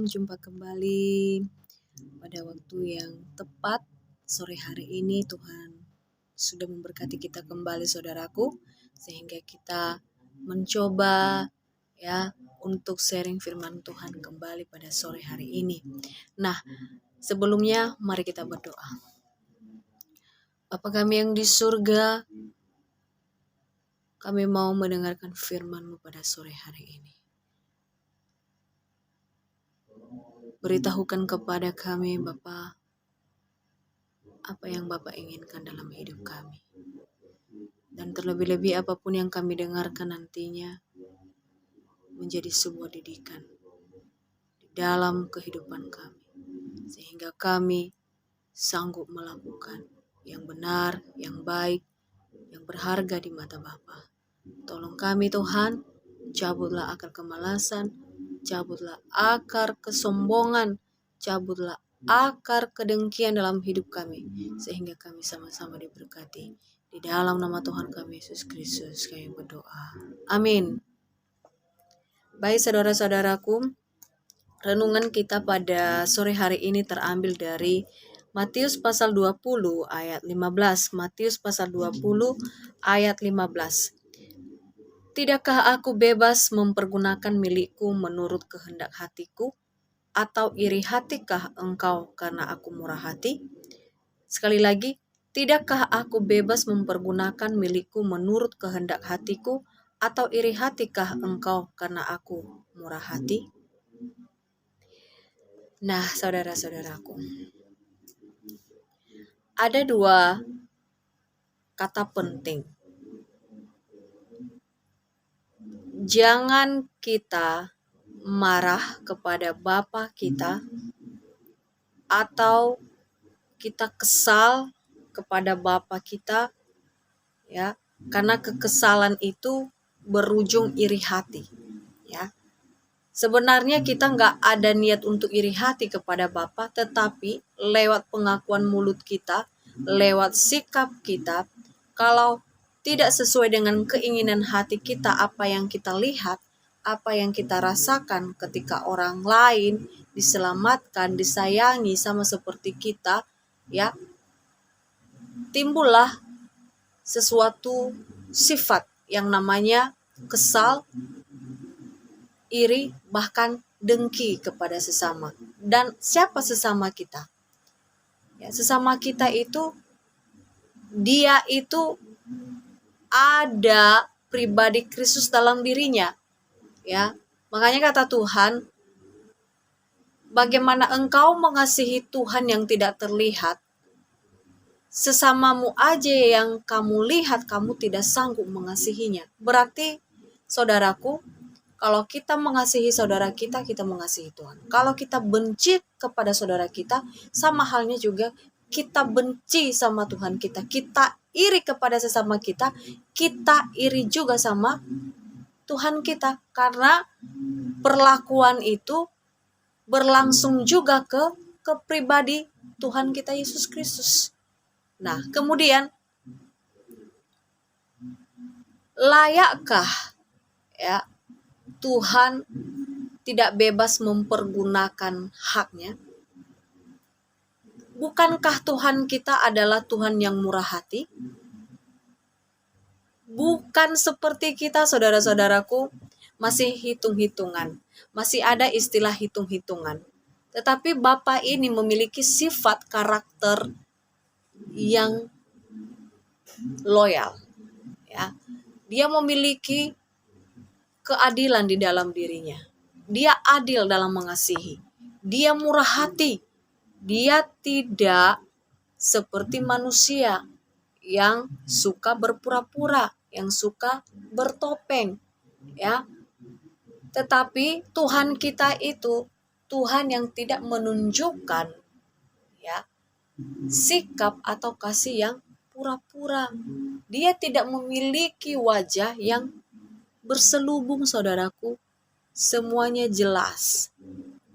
jumpa kembali pada waktu yang tepat sore hari ini. Tuhan sudah memberkati kita kembali, saudaraku, sehingga kita mencoba untuk sharing firman Tuhan kembali pada sore hari ini. Nah, sebelumnya mari kita berdoa. Bapa kami yang di surga, kami mau mendengarkan firman-Mu pada sore hari ini. Beritahukan kepada kami, Bapa, apa yang Bapa inginkan dalam hidup kami. Dan terlebih-lebih apapun yang kami dengarkan nantinya menjadi sebuah didikan di dalam kehidupan kami. Sehingga kami sanggup melakukan yang benar, yang baik, yang berharga di mata Bapa. Tolong kami Tuhan, cabutlah akar kemalasan, cabutlah akar kesombongan, cabutlah akar kedengkian dalam hidup kami, sehingga kami sama-sama diberkati. Di dalam nama Tuhan kami Yesus Kristus kami berdoa. Amin. Baik saudara-saudaraku, renungan kita pada sore hari ini terambil dari Matius pasal 20 ayat 15. Matius pasal 20 ayat 15. Tidakkah aku bebas mempergunakan milikku menurut kehendak hatiku? Atau iri hatikah engkau karena aku murah hati? Sekali lagi, tidakkah aku bebas mempergunakan milikku menurut kehendak hatiku? Atau iri hatikah engkau karena aku murah hati? Nah, saudara-saudaraku, ada dua kata penting. Jangan kita marah kepada Bapa kita atau kita kesal kepada Bapa kita, ya, karena kekesalan itu berujung iri hati, ya. Sebenarnya kita nggak ada niat untuk iri hati kepada Bapa, tetapi lewat pengakuan mulut kita, lewat sikap kita, kalau tidak sesuai dengan keinginan hati kita, apa yang kita lihat, apa yang kita rasakan ketika orang lain diselamatkan, disayangi sama seperti kita, ya, timbullah sesuatu sifat yang namanya kesal, iri, bahkan dengki kepada sesama. Dan siapa sesama kita? Ya, sesama kita itu, dia itu ada pribadi Kristus dalam dirinya, ya. Makanya kata Tuhan, bagaimana engkau mengasihi Tuhan yang tidak terlihat, sesamamu aja yang kamu lihat kamu tidak sanggup mengasihinya. Berarti saudaraku, kalau kita mengasihi saudara kita, kita mengasihi Tuhan. Kalau kita benci kepada saudara kita, sama halnya juga kita benci sama Tuhan kita. Kita iri kepada sesama kita iri juga sama Tuhan kita. Karena perlakuan itu berlangsung juga ke pribadi Tuhan kita Yesus Kristus. Nah, kemudian layakkah ya Tuhan tidak bebas mempergunakan haknya? Bukankah Tuhan kita adalah Tuhan yang murah hati? Bukan seperti kita, saudara-saudaraku, masih hitung-hitungan. Masih ada istilah hitung-hitungan. Tetapi Bapa ini memiliki sifat karakter yang loyal. Ya. Dia memiliki keadilan di dalam dirinya. Dia adil dalam mengasihi. Dia murah hati. Dia tidak seperti manusia yang suka berpura-pura, yang suka bertopeng, ya. Tetapi Tuhan kita itu Tuhan yang tidak menunjukkan ya sikap atau kasih yang pura-pura. Dia tidak memiliki wajah yang berselubung, saudaraku. Semuanya jelas,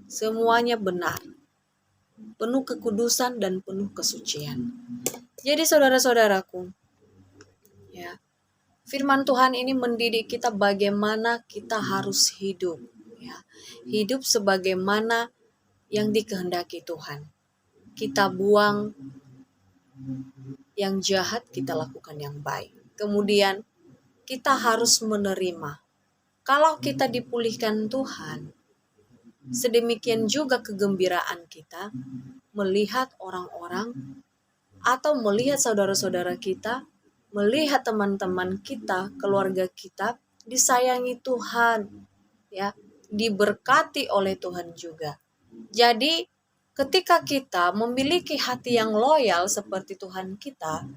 semuanya benar, penuh kekudusan dan penuh kesucian. Jadi saudara-saudaraku, ya, firman Tuhan ini mendidik kita bagaimana kita harus hidup, ya. Hidup sebagaimana yang dikehendaki Tuhan. Kita buang yang jahat, kita lakukan yang baik. Kemudian kita harus menerima. Kalau kita dipulihkan Tuhan, sedemikian juga kegembiraan kita melihat orang-orang atau melihat saudara-saudara kita, melihat teman-teman kita, keluarga kita disayangi Tuhan, ya, diberkati oleh Tuhan juga. Jadi ketika kita memiliki hati yang loyal seperti Tuhan kita,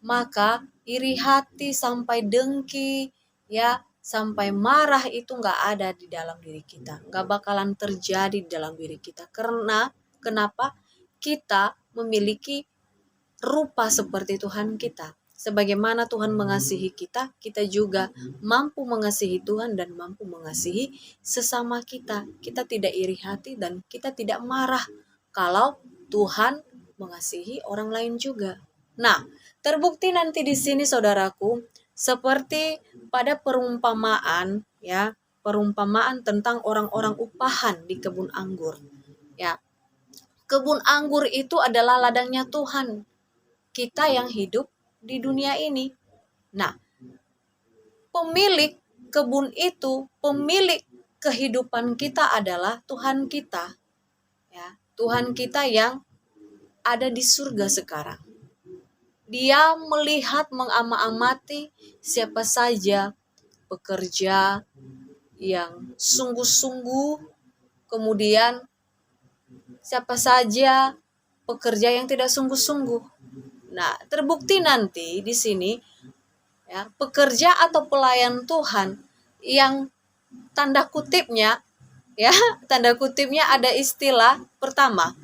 maka iri hati sampai dengki, ya, sampai marah itu nggak ada di dalam diri kita, nggak bakalan terjadi di dalam diri kita. Karena kenapa? Kita memiliki rupa seperti Tuhan kita. Sebagaimana Tuhan mengasihi kita, kita juga mampu mengasihi Tuhan dan mampu mengasihi sesama kita. Kita tidak iri hati dan kita tidak marah kalau Tuhan mengasihi orang lain juga. Nah, terbukti nanti di sini saudaraku, seperti pada perumpamaan, ya, perumpamaan tentang orang-orang upahan di kebun anggur. Ya, kebun anggur itu adalah ladangnya Tuhan kita yang hidup di dunia ini. Nah, pemilik kebun itu, pemilik kehidupan kita adalah Tuhan kita. Ya, Tuhan kita yang ada di surga sekarang. Dia melihat, mengamati siapa saja pekerja yang sungguh-sungguh, kemudian siapa saja pekerja yang tidak sungguh-sungguh. Nah, terbukti nanti di sini, ya, pekerja atau pelayan Tuhan yang tanda kutipnya, ya, tanda kutipnya ada istilah pertama,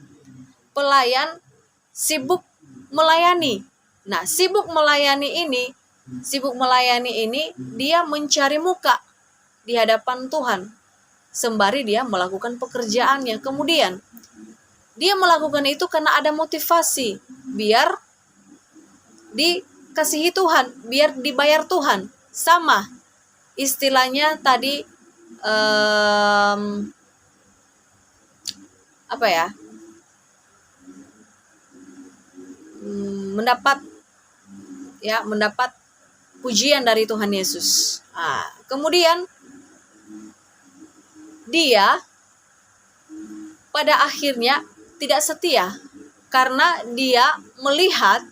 pelayan sibuk melayani. Nah, sibuk melayani ini dia mencari muka di hadapan Tuhan sembari dia melakukan pekerjaannya. Kemudian dia melakukan itu karena ada motivasi, biar dikasihi Tuhan, biar dibayar Tuhan. Sama istilahnya tadi, apa ya, mendapat pujian dari Tuhan Yesus. Nah, kemudian dia pada akhirnya tidak setia karena dia melihat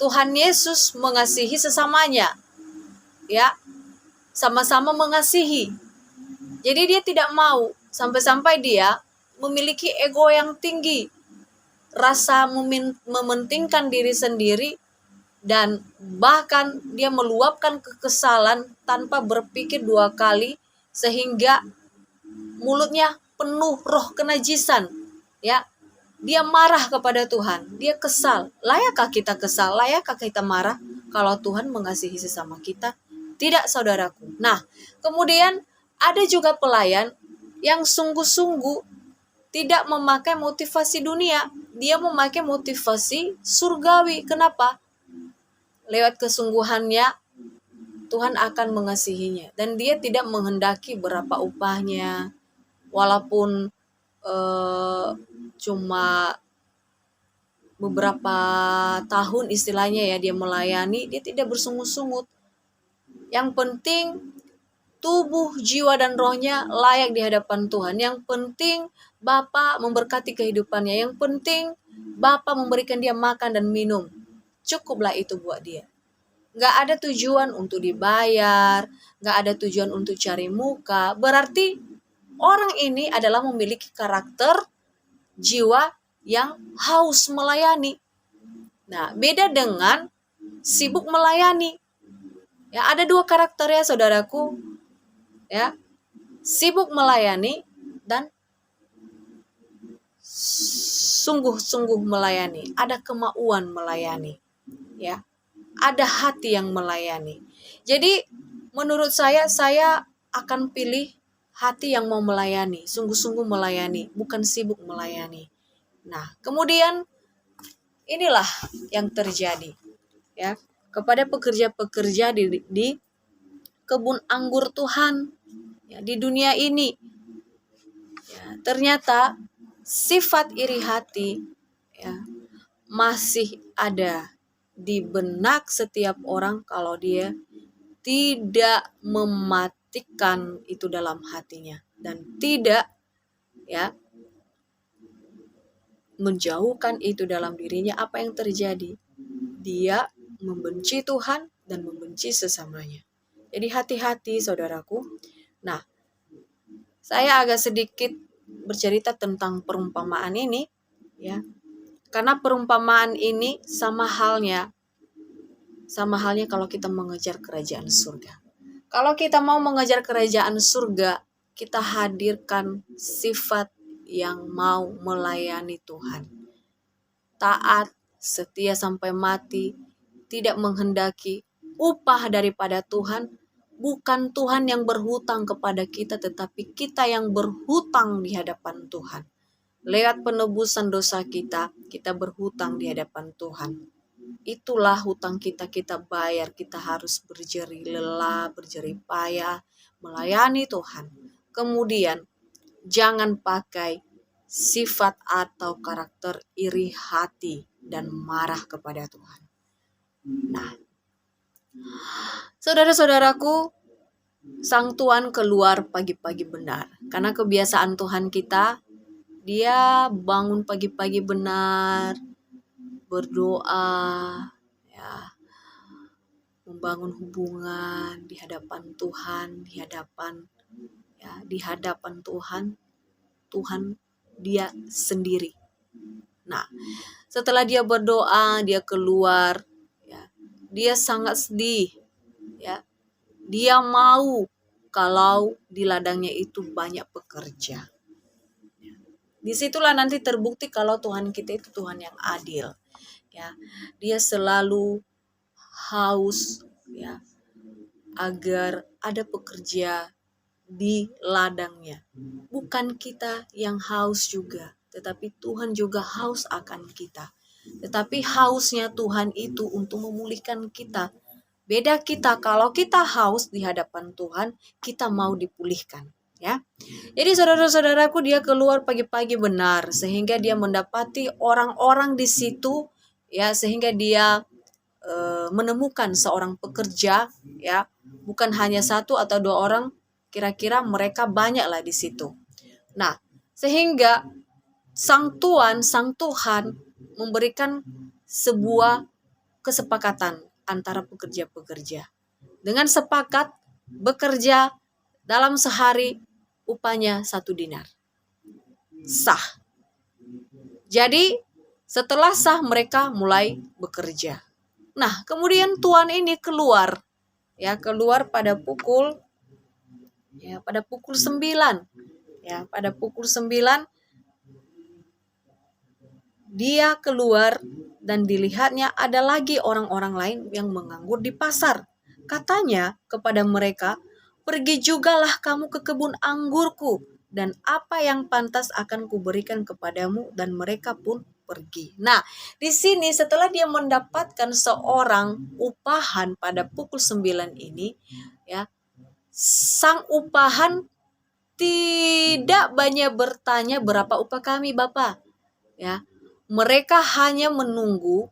Tuhan Yesus mengasihi sesamanya, ya, sama-sama mengasihi. Jadi dia tidak mau sampai-sampai dia memiliki ego yang tinggi, rasa mementingkan diri sendiri, dan bahkan dia meluapkan kekesalan tanpa berpikir dua kali sehingga mulutnya penuh roh kenajisan, ya. Dia marah kepada Tuhan, dia kesal. Layakkah kita kesal? Layakkah kita marah kalau Tuhan mengasihi sesama kita? Tidak, saudaraku. Nah, kemudian ada juga pelayan yang sungguh-sungguh tidak memakai motivasi dunia. Dia memakai motivasi surgawi. Kenapa? Lewat kesungguhannya Tuhan akan mengasihinya. Dan dia tidak menghendaki berapa upahnya. Walaupun cuma beberapa tahun istilahnya, ya, dia melayani, dia tidak bersungut-sungut. Yang penting tubuh, jiwa, dan rohnya layak di hadapan Tuhan. Yang penting Bapa memberkati kehidupannya. Yang penting Bapa memberikan dia makan dan minum. Cukuplah itu buat dia. Gak ada tujuan untuk dibayar, gak ada tujuan untuk cari muka. Berarti orang ini adalah memiliki karakter jiwa yang haus melayani. Nah, beda dengan sibuk melayani. Ya, ada dua karakter, ya, saudaraku. Ya, sibuk melayani dan sungguh-sungguh melayani. Ada kemauan melayani. Ya, ada hati yang melayani. Jadi, menurut saya akan pilih hati yang mau melayani, sungguh-sungguh melayani, bukan sibuk melayani. Nah, kemudian inilah yang terjadi, ya, kepada pekerja-pekerja di kebun anggur Tuhan, ya, di dunia ini. Ya, ternyata sifat iri hati ya masih ada di benak setiap orang kalau dia tidak mematikan itu dalam hatinya dan tidak ya menjauhkan itu dalam dirinya, apa yang terjadi? Dia membenci Tuhan dan membenci sesamanya. Jadi hati-hati saudaraku. Nah, saya agak sedikit bercerita tentang perumpamaan ini ya. Karena perumpamaan ini sama halnya kalau kita mengejar kerajaan surga. Kalau kita mau mengejar kerajaan surga, kita hadirkan sifat yang mau melayani Tuhan. Taat, setia sampai mati, tidak menghendaki upah daripada Tuhan. Bukan Tuhan yang berhutang kepada kita, tetapi kita yang berhutang di hadapan Tuhan. Lewat penebusan dosa kita berhutang di hadapan Tuhan. Itulah hutang kita bayar. Kita harus berjerih lelah, berjerih payah, melayani Tuhan. Kemudian, jangan pakai sifat atau karakter iri hati dan marah kepada Tuhan. Nah, saudara-saudaraku, Sang Tuhan keluar pagi-pagi benar. Karena kebiasaan Tuhan kita, dia bangun pagi-pagi benar, berdoa, ya, membangun hubungan di hadapan Tuhan, di hadapan Tuhan dia sendiri. Nah, setelah dia berdoa, dia keluar, ya, dia sangat sedih, ya. Dia mau kalau di ladangnya itu banyak pekerja. Disitulah nanti terbukti kalau Tuhan kita itu Tuhan yang adil. Ya, dia selalu haus ya agar ada pekerja di ladangnya. Bukan kita yang haus juga, tetapi Tuhan juga haus akan kita. Tetapi hausnya Tuhan itu untuk memulihkan kita. Beda kita, kalau kita haus di hadapan Tuhan, kita mau dipulihkan. Ya, jadi saudara-saudaraku, dia keluar pagi-pagi benar sehingga dia mendapati orang-orang di situ, ya, sehingga dia menemukan seorang pekerja, ya, bukan hanya satu atau dua orang, kira-kira mereka banyaklah di situ. Nah, sehingga Sang Tuhan memberikan sebuah kesepakatan antara pekerja-pekerja. Dengan sepakat bekerja dalam sehari upahnya 1 dinar. Sah. Jadi setelah sah mereka mulai bekerja. Nah, kemudian Tuhan ini keluar pada pukul 9. Ya, pada pukul 9 dia keluar dan dilihatnya ada lagi orang-orang lain yang menganggur di pasar. Katanya kepada mereka, "Pergi jugalah kamu ke kebun anggurku, dan apa yang pantas akan kuberikan kepadamu," dan mereka pun pergi. Nah, di sini setelah dia mendapatkan seorang upahan pada pukul 9 ini, ya, sang upahan tidak banyak bertanya berapa upah kami, Bapak. Ya, mereka hanya menunggu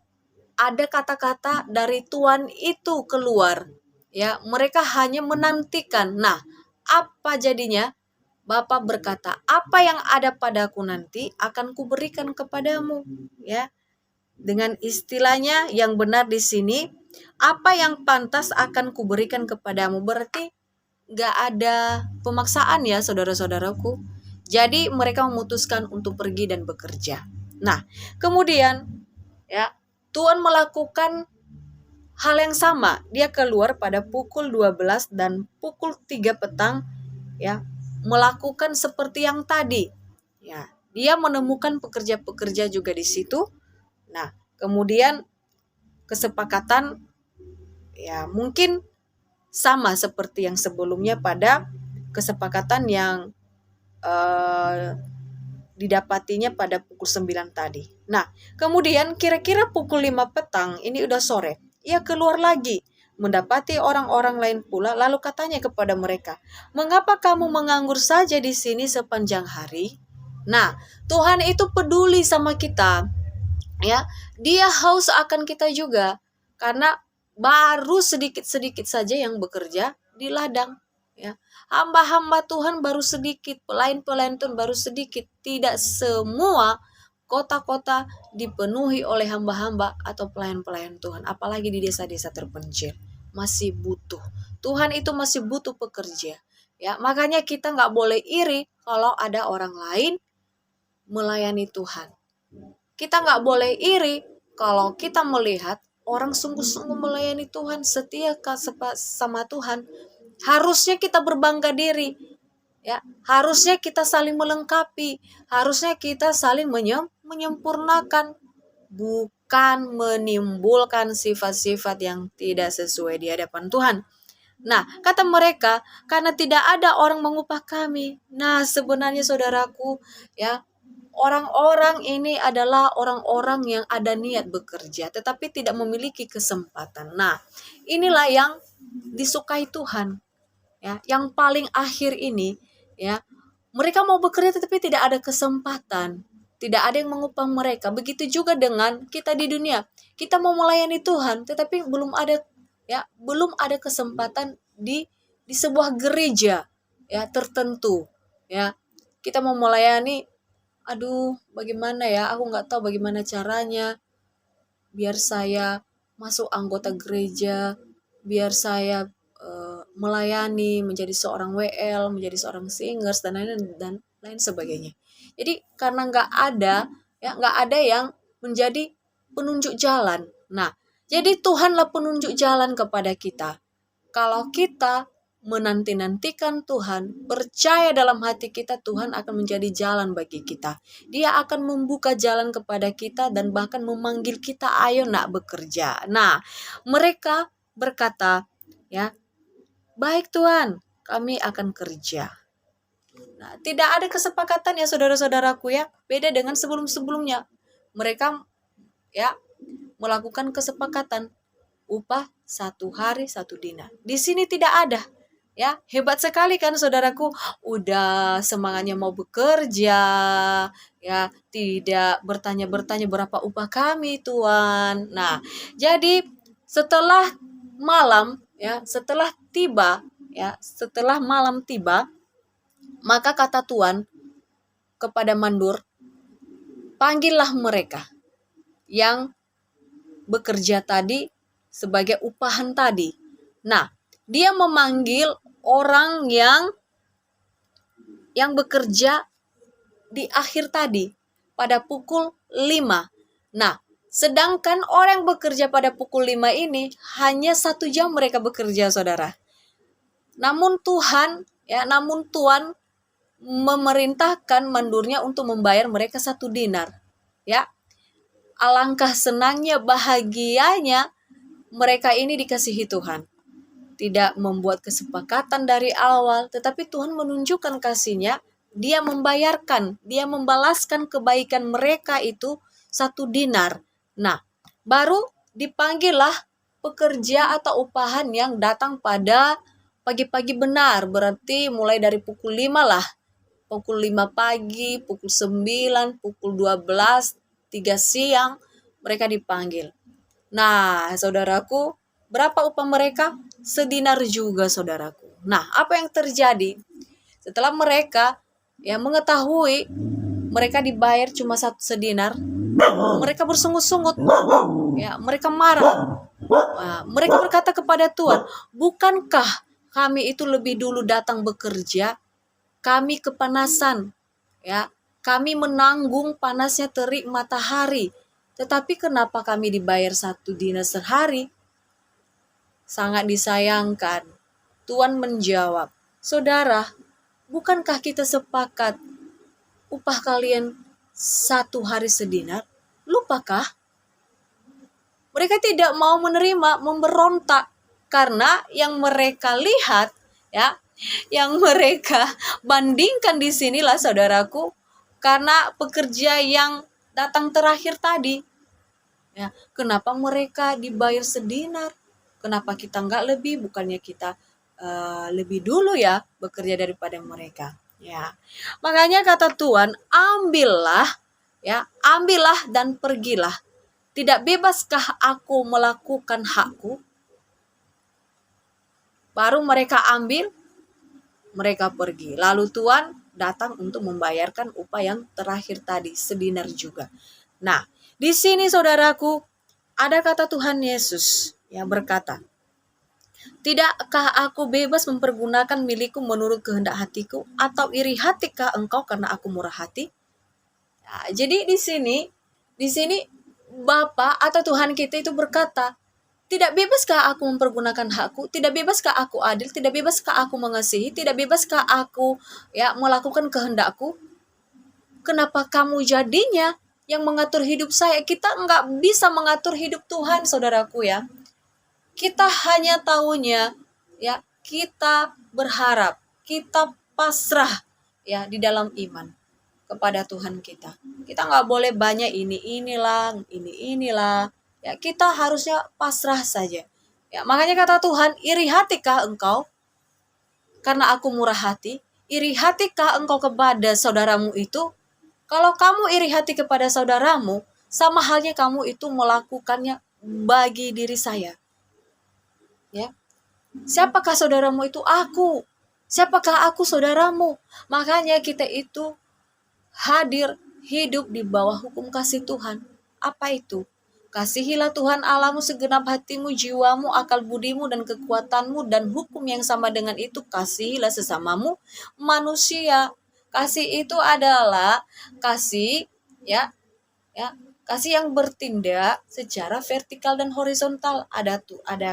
ada kata-kata dari Tuhan itu keluar. Ya, mereka hanya menantikan. Nah, apa jadinya? Bapak berkata, "Apa yang ada padaku nanti akan kuberikan kepadamu." Ya. Dengan istilahnya yang benar di sini, apa yang pantas akan kuberikan kepadamu. Berarti gak ada pemaksaan ya saudara-saudaraku. Jadi mereka memutuskan untuk pergi dan bekerja. Nah, kemudian ya, Tuhan melakukan hal yang sama. Dia keluar pada pukul 12 dan pukul 3 petang ya, melakukan seperti yang tadi. Ya, dia menemukan pekerja-pekerja juga di situ. Nah, kemudian kesepakatan ya mungkin sama seperti yang sebelumnya pada kesepakatan yang didapatinya pada pukul 9 tadi. Nah, kemudian kira-kira pukul 5 petang, ini udah sore, ia keluar lagi, mendapati orang-orang lain pula, lalu katanya kepada mereka, "Mengapa kamu menganggur saja di sini sepanjang hari?" Nah, Tuhan itu peduli sama kita, ya. Dia haus akan kita juga, karena baru sedikit-sedikit saja yang bekerja di ladang, ya. Hamba-hamba Tuhan baru sedikit, pelayan-pelayan Tuhan baru sedikit. Tidak semua kota-kota dipenuhi oleh hamba-hamba atau pelayan-pelayan Tuhan, apalagi di desa-desa terpencil. Masih butuh. Tuhan itu masih butuh pekerja. Ya, makanya kita nggak boleh iri kalau ada orang lain melayani Tuhan. Kita nggak boleh iri kalau kita melihat orang sungguh-sungguh melayani Tuhan, setia sama Tuhan. Harusnya kita berbangga diri, ya. Harusnya kita saling melengkapi, harusnya kita saling menyempurnakan, bukan menimbulkan sifat-sifat yang tidak sesuai di hadapan Tuhan. Nah, kata mereka, karena tidak ada orang mengupah kami. Nah, sebenarnya saudaraku, ya, orang-orang ini adalah orang-orang yang ada niat bekerja, tetapi tidak memiliki kesempatan. Nah, inilah yang disukai Tuhan, ya. Yang paling akhir ini, ya, mereka mau bekerja tetapi tidak ada kesempatan, tidak ada yang mengupah mereka. Begitu juga dengan kita di dunia, kita mau melayani Tuhan tetapi belum ada, ya, belum ada kesempatan di sebuah gereja, ya, tertentu, ya. Kita mau melayani, aduh bagaimana ya, aku nggak tahu bagaimana caranya biar saya masuk anggota gereja, biar saya melayani, menjadi seorang WL, menjadi seorang singers, dan lain sebagainya. Jadi karena nggak ada yang menjadi penunjuk jalan. Nah, jadi Tuhanlah penunjuk jalan kepada kita. Kalau kita menanti-nantikan Tuhan, percaya dalam hati kita, Tuhan akan menjadi jalan bagi kita. Dia akan membuka jalan kepada kita dan bahkan memanggil kita, ayo nak bekerja. Nah, mereka berkata, ya, baik Tuhan, kami akan kerja. Nah, tidak ada kesepakatan ya saudara-saudaraku, ya. Beda dengan sebelum-sebelumnya. Mereka, ya, melakukan kesepakatan upah 1 hari 1 dinar. Di sini tidak ada. Ya, hebat sekali kan saudaraku, udah semangatnya mau bekerja, ya, tidak bertanya-bertanya berapa upah kami Tuhan. Nah, jadi setelah malam, ya, setelah malam tiba, maka kata Tuhan kepada Mandur, panggillah mereka yang bekerja tadi sebagai upahan tadi. Nah, dia memanggil orang yang bekerja di akhir tadi pada pukul 5. Nah, sedangkan orang yang bekerja pada pukul 5 ini hanya 1 jam mereka bekerja, saudara. Namun Tuhan memerintahkan mandurnya untuk membayar mereka 1 dinar. Ya. Alangkah senangnya, bahagianya mereka ini dikasihi Tuhan. Tidak membuat kesepakatan dari awal, tetapi Tuhan menunjukkan kasih-Nya, Dia membayarkan, Dia membalaskan kebaikan mereka itu 1 dinar. Nah, baru dipanggillah pekerja atau upahan yang datang pada pagi-pagi benar, berarti mulai dari pukul 5 lah. Pukul 5 pagi, pukul 9, pukul 12, 3 siang, mereka dipanggil. Nah, saudaraku, berapa upah mereka? Sedinar juga, saudaraku. Nah, apa yang terjadi? Setelah mereka mengetahui mereka dibayar cuma 1 sedinar, mereka bersungut-sungut. Ya, mereka marah. Nah, mereka berkata kepada Tuhan, bukankah kami itu lebih dulu datang bekerja? Kami kepanasan. Ya, kami menanggung panasnya terik matahari. Tetapi kenapa kami dibayar 1 dinar sehari? Sangat disayangkan. Tuhan menjawab, saudara, bukankah kita sepakat upah kalian 1 hari sedinar? Lupakah? Mereka tidak mau menerima, memberontak. Karena yang mereka lihat, ya, yang mereka bandingkan di sinilah, saudaraku, karena pekerja yang datang terakhir tadi. Ya, kenapa mereka dibayar sedinar? Kenapa kita enggak lebih? Bukannya kita lebih dulu ya bekerja daripada mereka. Ya. Makanya kata Tuhan, ambillah, ya, ambillah dan pergilah. Tidak bebaskah aku melakukan hakku? Baru mereka ambil, mereka pergi. Lalu Tuhan datang untuk membayarkan upah yang terakhir tadi, sedinar juga. Nah, di sini saudaraku, ada kata Tuhan Yesus yang berkata, tidakkah aku bebas mempergunakan milikku menurut kehendak hatiku, atau iri hatikah engkau karena aku murah hati? Nah, jadi di sini Bapa atau Tuhan kita itu berkata, tidak bebaskah aku mempergunakan hakku? Tidak bebaskah aku adil? Tidak bebaskah aku mengasihi? Tidak bebaskah aku melakukan kehendakku? Kenapa kamu jadinya yang mengatur hidup saya? Kita nggak bisa mengatur hidup Tuhan, saudaraku ya. Kita hanya tahunya kita berharap, kita pasrah di dalam iman kepada Tuhan kita. Kita nggak boleh banyak inilah. Ya, kita harusnya pasrah saja. Ya, makanya kata Tuhan, iri hatikah engkau karena aku murah hati? Iri hatikah engkau kepada saudaramu itu? Kalau kamu iri hati kepada saudaramu, sama halnya kamu itu melakukannya bagi diri saya. Ya. Siapakah saudaramu itu? Aku. Siapakah aku saudaramu? Makanya kita itu hadir hidup di bawah hukum kasih Tuhan. Apa itu? Kasihilah Tuhan Allahmu segenap hatimu, jiwamu, akal budimu, dan kekuatanmu, dan hukum yang sama dengan itu, kasihilah sesamamu manusia. Kasih itu adalah kasih kasih yang bertindak secara vertikal dan horizontal. Ada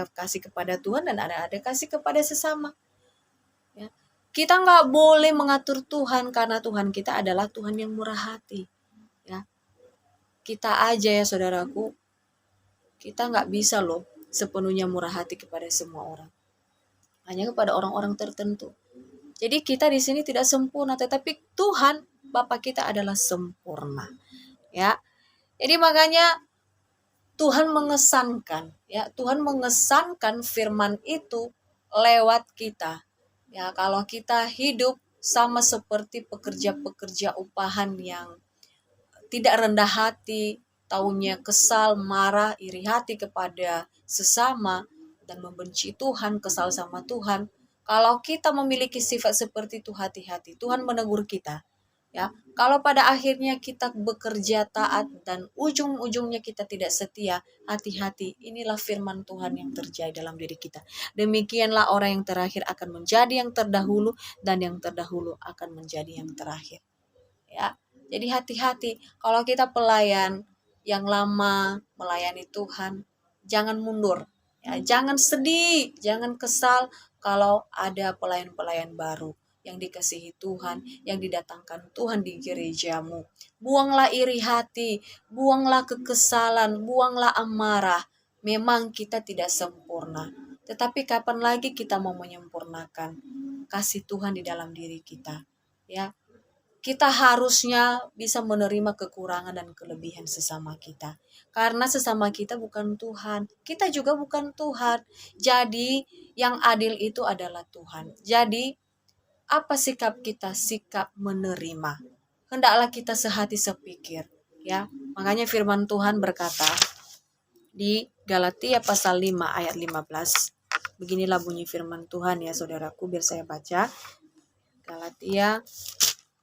kasih kepada Tuhan dan ada kasih kepada sesama. Ya. Kita nggak boleh mengatur Tuhan karena Tuhan kita adalah Tuhan yang murah hati. Ya. Kita aja ya saudaraku, kita nggak bisa loh sepenuhnya murah hati kepada semua orang. Hanya kepada orang-orang tertentu. Jadi kita di sini tidak sempurna, tetapi Tuhan Bapa kita adalah sempurna. Ya. Jadi makanya Tuhan mengesankan, Tuhan mengesankan firman itu lewat kita. Ya, kalau kita hidup sama seperti pekerja-pekerja upahan yang tidak rendah hati, taunya kesal, marah, iri hati kepada sesama, dan membenci Tuhan, kesal sama Tuhan. Kalau kita memiliki sifat seperti itu, hati-hati. Tuhan menegur kita. Ya, kalau pada akhirnya kita bekerja taat dan ujung-ujungnya kita tidak setia, hati-hati. Inilah firman Tuhan yang terjadi dalam diri kita. Demikianlah orang yang terakhir akan menjadi yang terdahulu, dan yang terdahulu akan menjadi yang terakhir. Ya, jadi hati-hati. Kalau kita pelayan yang lama melayani Tuhan, jangan mundur. Ya, jangan sedih, jangan kesal kalau ada pelayan-pelayan baru yang dikasihi Tuhan, yang didatangkan Tuhan di gerejamu. Buanglah iri hati, buanglah kekesalan, buanglah amarah. Memang kita tidak sempurna, tetapi kapan lagi kita mau menyempurnakan kasih Tuhan di dalam diri kita? Ya, kita harusnya bisa menerima kekurangan dan kelebihan sesama kita. Karena sesama kita bukan Tuhan. Kita juga bukan Tuhan. Jadi yang adil itu adalah Tuhan. Jadi apa sikap kita? Sikap menerima. Hendaklah kita sehati sepikir. Ya, makanya firman Tuhan berkata di Galatia pasal 5 ayat 15. Beginilah bunyi firman Tuhan ya saudaraku, biar saya baca. Galatia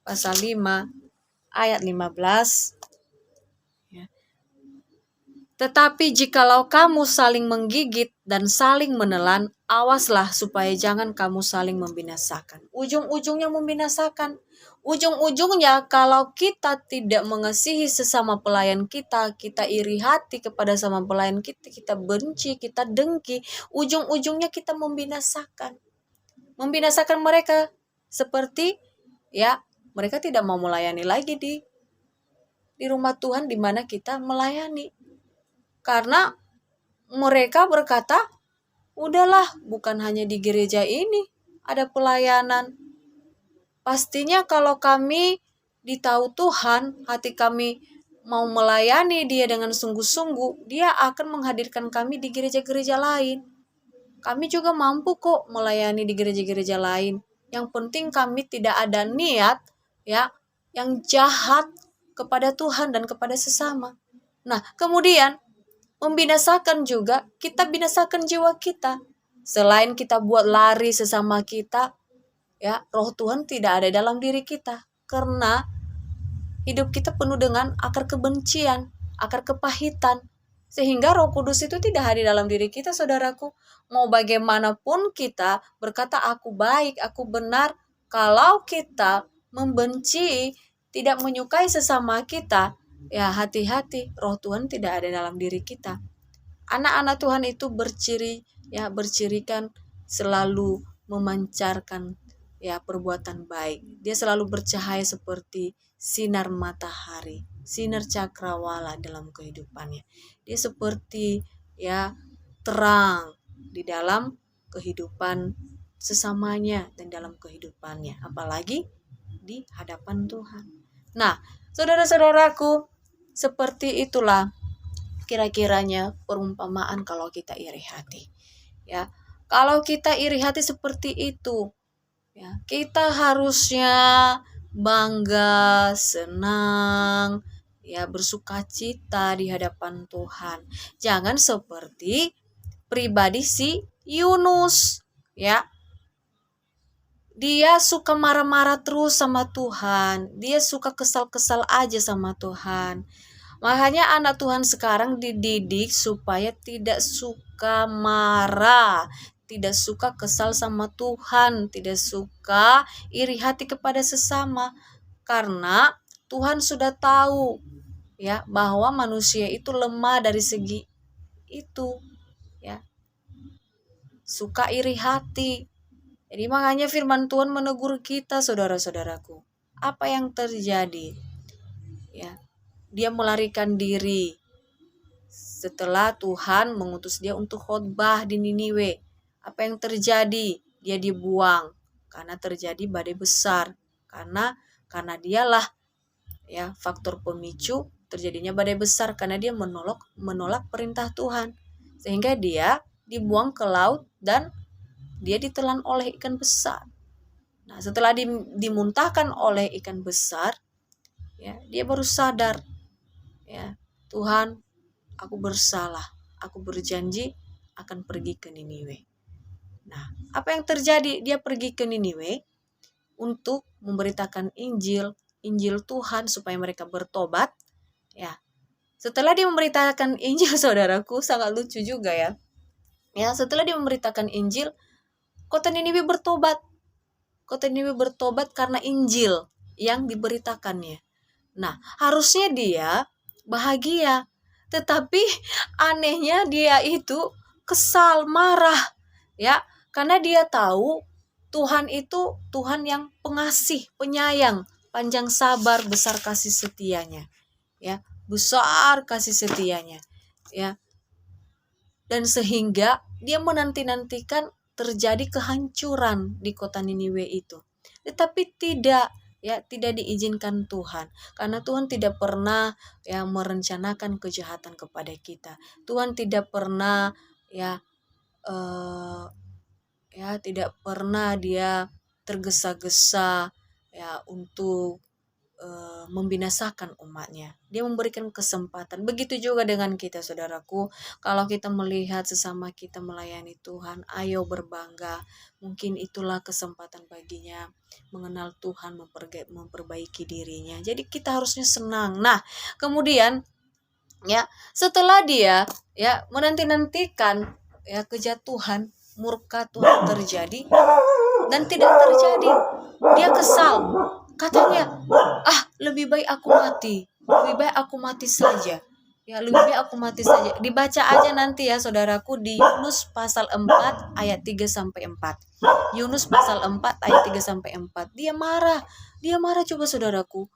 pasal 5 ayat 15. Ya. Tetapi jikalau kamu saling menggigit dan saling menelan, awaslah supaya jangan kamu saling membinasakan. Ujung-ujungnya membinasakan. Ujung-ujungnya kalau kita tidak mengasihi sesama pelayan kita, kita iri hati kepada sama pelayan kita, kita benci, kita dengki, ujung-ujungnya kita membinasakan. Membinasakan mereka seperti mereka tidak mau melayani lagi di rumah Tuhan di mana kita melayani. Karena mereka berkata, udahlah, bukan hanya di gereja ini ada pelayanan. Pastinya kalau kami ditahu Tuhan, hati kami mau melayani Dia dengan sungguh-sungguh, Dia akan menghadirkan kami di gereja-gereja lain. Kami juga mampu kok melayani di gereja-gereja lain. Yang penting kami tidak ada niat ya yang jahat kepada Tuhan dan kepada sesama. Nah, kemudian membinasakan juga, kita binasakan jiwa kita. Selain kita buat lari sesama kita, ya, roh Tuhan tidak ada dalam diri kita. Karena hidup kita penuh dengan akar kebencian, akar kepahitan. Sehingga Roh Kudus itu tidak hadir dalam diri kita, saudaraku. Mau bagaimanapun kita berkata aku baik, aku benar, kalau kita membenci, tidak menyukai sesama kita, ya hati-hati, Roh Tuhan tidak ada dalam diri kita. Anak-anak Tuhan itu bercirikan selalu memancarkan ya perbuatan baik. Dia selalu bercahaya seperti sinar matahari, sinar cakrawala dalam kehidupannya. Dia seperti ya terang di dalam kehidupan sesamanya dan dalam kehidupannya, apalagi di hadapan Tuhan. Nah, saudara-saudaraku, seperti itulah kira-kiranya perumpamaan kalau kita iri hati. Ya, kalau kita iri hati seperti itu, ya, kita harusnya bangga, senang, ya, bersukacita di hadapan Tuhan. Jangan seperti pribadi si Yunus, ya. Dia suka marah-marah terus sama Tuhan. Dia suka kesal-kesal aja sama Tuhan. Makanya anak Tuhan sekarang dididik supaya tidak suka marah, tidak suka kesal sama Tuhan, tidak suka iri hati kepada sesama. Karena Tuhan sudah tahu ya bahwa manusia itu lemah dari segi itu, ya. Suka iri hati. Jadi makanya firman Tuhan menegur kita, saudara-saudaraku. Apa yang terjadi? Ya, dia melarikan diri setelah Tuhan mengutus dia untuk khotbah di Niniwe. Apa yang terjadi? Dia dibuang karena terjadi badai besar. Karena dialah ya faktor pemicu terjadinya badai besar, karena dia menolak perintah Tuhan. Sehingga dia dibuang ke laut dan dia ditelan oleh ikan besar. Nah, setelah dimuntahkan oleh ikan besar, ya, dia baru sadar, ya, Tuhan, aku bersalah, aku berjanji akan pergi ke Niniwe. Nah, apa yang terjadi? Dia pergi ke Niniwe untuk memberitakan Injil Tuhan supaya mereka bertobat. Ya, setelah dia memberitakan Injil, saudaraku, sangat lucu juga ya. Ya, setelah dia memberitakan Injil, kota Niniwe bertobat. Kota Niniwe bertobat karena Injil yang diberitakannya. Nah, harusnya dia bahagia. Tetapi anehnya dia itu kesal, marah. Ya, karena dia tahu Tuhan itu Tuhan yang pengasih, penyayang, panjang sabar, besar kasih setianya. Ya, besar kasih setianya. Ya. Dan sehingga dia menanti-nantikan terjadi kehancuran di kota Niniwe itu. Tetapi tidak diizinkan Tuhan, karena Tuhan tidak pernah ya merencanakan kejahatan kepada kita. Tuhan tidak pernah tidak pernah dia tergesa-gesa ya untuk membinasakan umatnya. Dia memberikan kesempatan. Begitu juga dengan kita, saudaraku. Kalau kita melihat sesama kita melayani Tuhan, ayo berbangga. Mungkin itulah kesempatan baginya mengenal Tuhan, memperbaiki dirinya. Jadi kita harusnya senang. Nah, kemudian ya setelah dia ya menanti-nantikan ya kejatuhan, murka Tuhan terjadi dan tidak terjadi, dia kesal. Katanya, lebih baik aku mati. Lebih baik aku mati saja. Ya, lebih baik aku mati saja. Dibaca aja nanti ya, saudaraku, di Yunus pasal 4 ayat 3 sampai 4. Yunus pasal 4 ayat 3 sampai 4. Dia marah. Dia marah, coba saudaraku.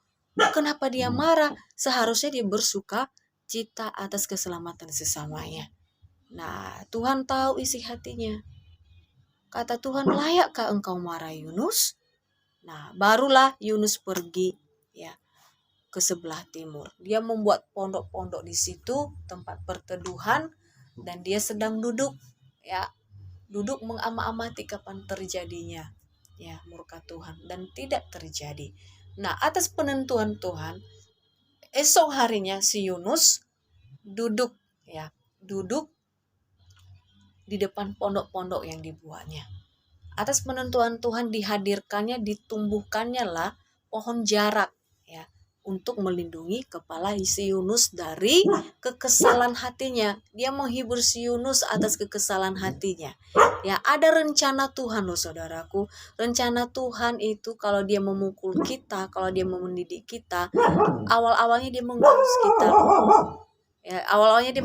Kenapa dia marah? Seharusnya dia bersuka cita atas keselamatan sesamanya. Nah, Tuhan tahu isi hatinya. Kata Tuhan, layakkah engkau marah, Yunus? Nah, barulah Yunus pergi ya ke sebelah timur. Dia membuat pondok-pondok di situ, tempat perteduhan, dan dia sedang duduk mengamati kapan terjadinya ya murka Tuhan dan tidak terjadi. Nah, atas penentuan Tuhan, esok harinya si Yunus duduk duduk di depan pondok-pondok yang dibuatnya. Atas penentuan Tuhan dihadirkannya, ditumbuhkannya lah pohon jarak ya untuk melindungi kepala si Yunus dari kekesalan hatinya. Dia menghibur si Yunus atas kekesalan hatinya. Ya, ada rencana Tuhan loh saudaraku. Rencana Tuhan itu kalau dia memukul kita, kalau dia mendidik kita, awal-awalnya dia menggurus kita loh. Ya, awal-awalnya dia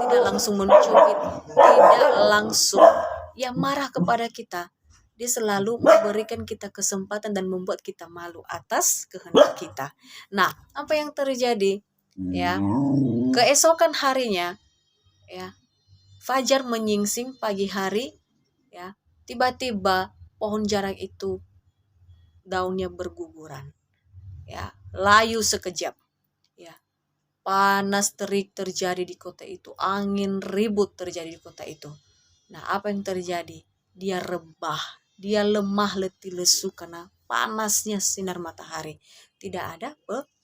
tidak langsung mencubit, tidak langsung ya marah kepada kita. Dia selalu memberikan kita kesempatan dan membuat kita malu atas kehendak kita. Nah, apa yang terjadi? Ya, keesokan harinya, ya, fajar menyingsing pagi hari, ya, tiba-tiba pohon jarak itu daunnya berguguran, ya, layu sekejap, ya. Panas terik terjadi di kota itu, angin ribut terjadi di kota itu. Nah, apa yang terjadi? Dia rebah, dia lemah letih lesu karena panasnya sinar matahari. Tidak ada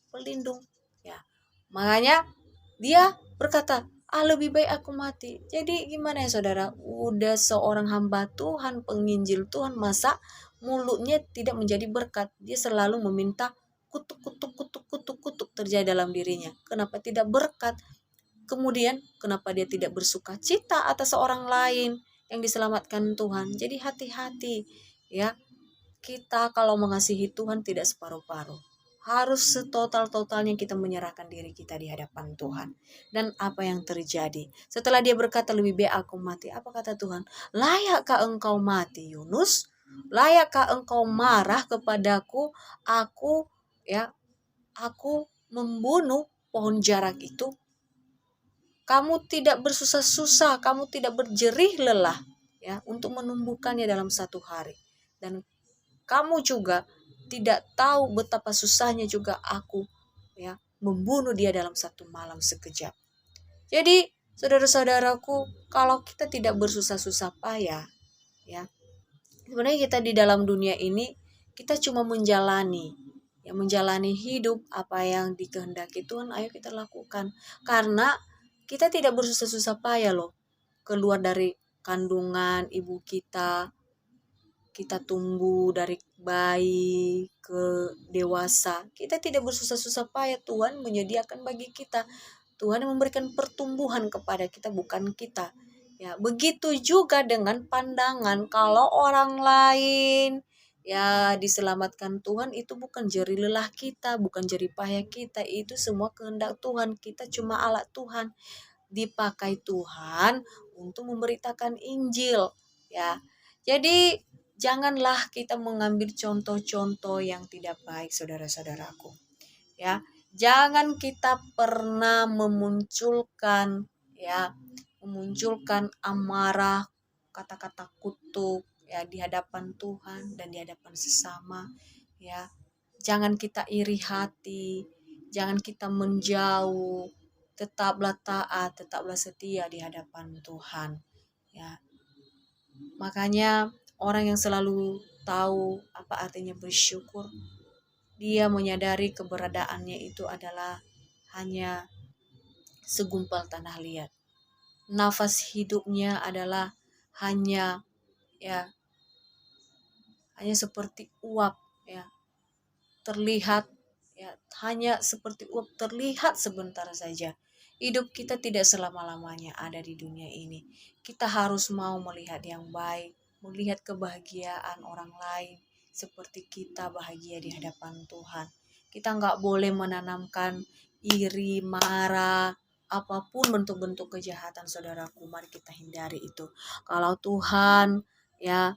pelindung, ya. Makanya dia berkata, lebih baik aku mati. Jadi gimana ya saudara? Udah seorang hamba Tuhan, penginjil Tuhan, masa mulutnya tidak menjadi berkat? Dia selalu meminta kutuk terjadi dalam dirinya. Kenapa tidak berkat? Kemudian kenapa dia tidak bersuka cita atas orang lain yang diselamatkan Tuhan? Jadi hati-hati ya. Kita kalau mengasihi Tuhan tidak separuh-paruh. Harus setotal-totalnya kita menyerahkan diri kita di hadapan Tuhan. Dan apa yang terjadi? Setelah dia berkata lebih baik aku mati, apa kata Tuhan? Layakkah engkau mati, Yunus? Layakkah engkau marah kepadaku? Aku membunuh pohon jarak itu. Kamu tidak bersusah-susah, kamu tidak berjerih lelah ya untuk menumbuhkannya dalam satu hari. Dan kamu juga tidak tahu betapa susahnya juga aku ya membunuh dia dalam satu malam sekejap. Jadi, saudara-saudaraku, kalau kita tidak bersusah-susah payah ya, sebenarnya kita di dalam dunia ini kita cuma menjalani hidup apa yang dikehendaki Tuhan, ayo kita lakukan. Karena kita tidak bersusah-susah payah loh. Keluar dari kandungan ibu kita tumbuh dari bayi ke dewasa. Kita tidak bersusah-susah payah, Tuhan menyediakan bagi kita. Tuhan yang memberikan pertumbuhan kepada kita, bukan kita. Ya, begitu juga dengan pandangan kalau orang lain ya diselamatkan Tuhan, itu bukan jerih lelah kita, bukan jerih payah kita, itu semua kehendak Tuhan. Kita cuma alat Tuhan, dipakai Tuhan untuk memberitakan Injil ya. Jadi janganlah kita mengambil contoh-contoh yang tidak baik, saudara-saudaraku ya. Jangan kita pernah memunculkan amarah, kata-kata kutuk ya di hadapan Tuhan dan di hadapan sesama ya. Jangan kita iri hati, jangan kita menjauh, tetaplah taat, tetaplah setia di hadapan Tuhan ya. Makanya orang yang selalu tahu apa artinya bersyukur, dia menyadari keberadaannya itu adalah hanya segumpal tanah liat. Nafas hidupnya adalah hanya seperti uap ya, terlihat ya, hanya seperti uap terlihat sebentar saja. Hidup kita tidak selama-lamanya ada di dunia ini. Kita harus mau melihat yang baik, melihat kebahagiaan orang lain seperti kita bahagia di hadapan Tuhan. Kita nggak boleh menanamkan iri, marah, apapun bentuk-bentuk kejahatan, saudaraku. Mari kita hindari itu. Kalau Tuhan ya,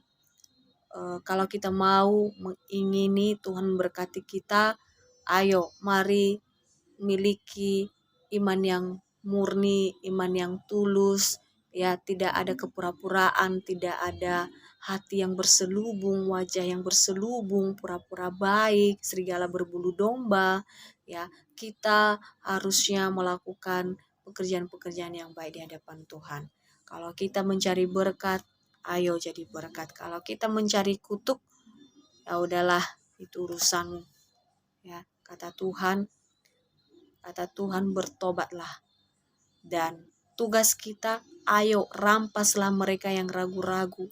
kalau kita mau mengingini Tuhan memberkati kita, ayo mari miliki iman yang murni, iman yang tulus ya, tidak ada kepura-puraan, tidak ada hati yang berselubung, wajah yang berselubung, pura-pura baik, serigala berbulu domba ya. Kita harusnya melakukan pekerjaan-pekerjaan yang baik di hadapan Tuhan. Kalau kita mencari berkat, ayo jadi berkat. Kalau kita mencari kutuk, udahlah, itu urusanmu. Ya, kata Tuhan bertobatlah. Dan tugas kita, ayo rampaslah mereka yang ragu-ragu.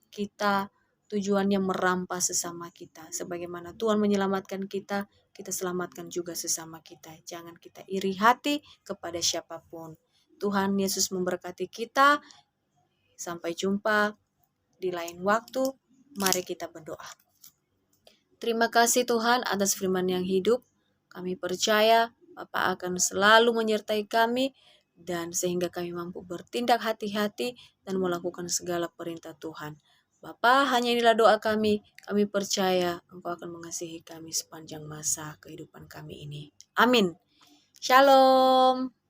Kita tujuannya merampas sesama kita. Sebagaimana Tuhan menyelamatkan kita, kita selamatkan juga sesama kita. Jangan kita iri hati kepada siapapun. Tuhan Yesus memberkati kita. Sampai jumpa di lain waktu. Mari kita berdoa. Terima kasih Tuhan atas firman yang hidup. Kami percaya Bapa akan selalu menyertai kami dan sehingga kami mampu bertindak hati-hati dan melakukan segala perintah Tuhan. Bapa, hanya inilah doa kami. Kami percaya Engkau akan mengasihi kami sepanjang masa kehidupan kami ini. Amin. Shalom.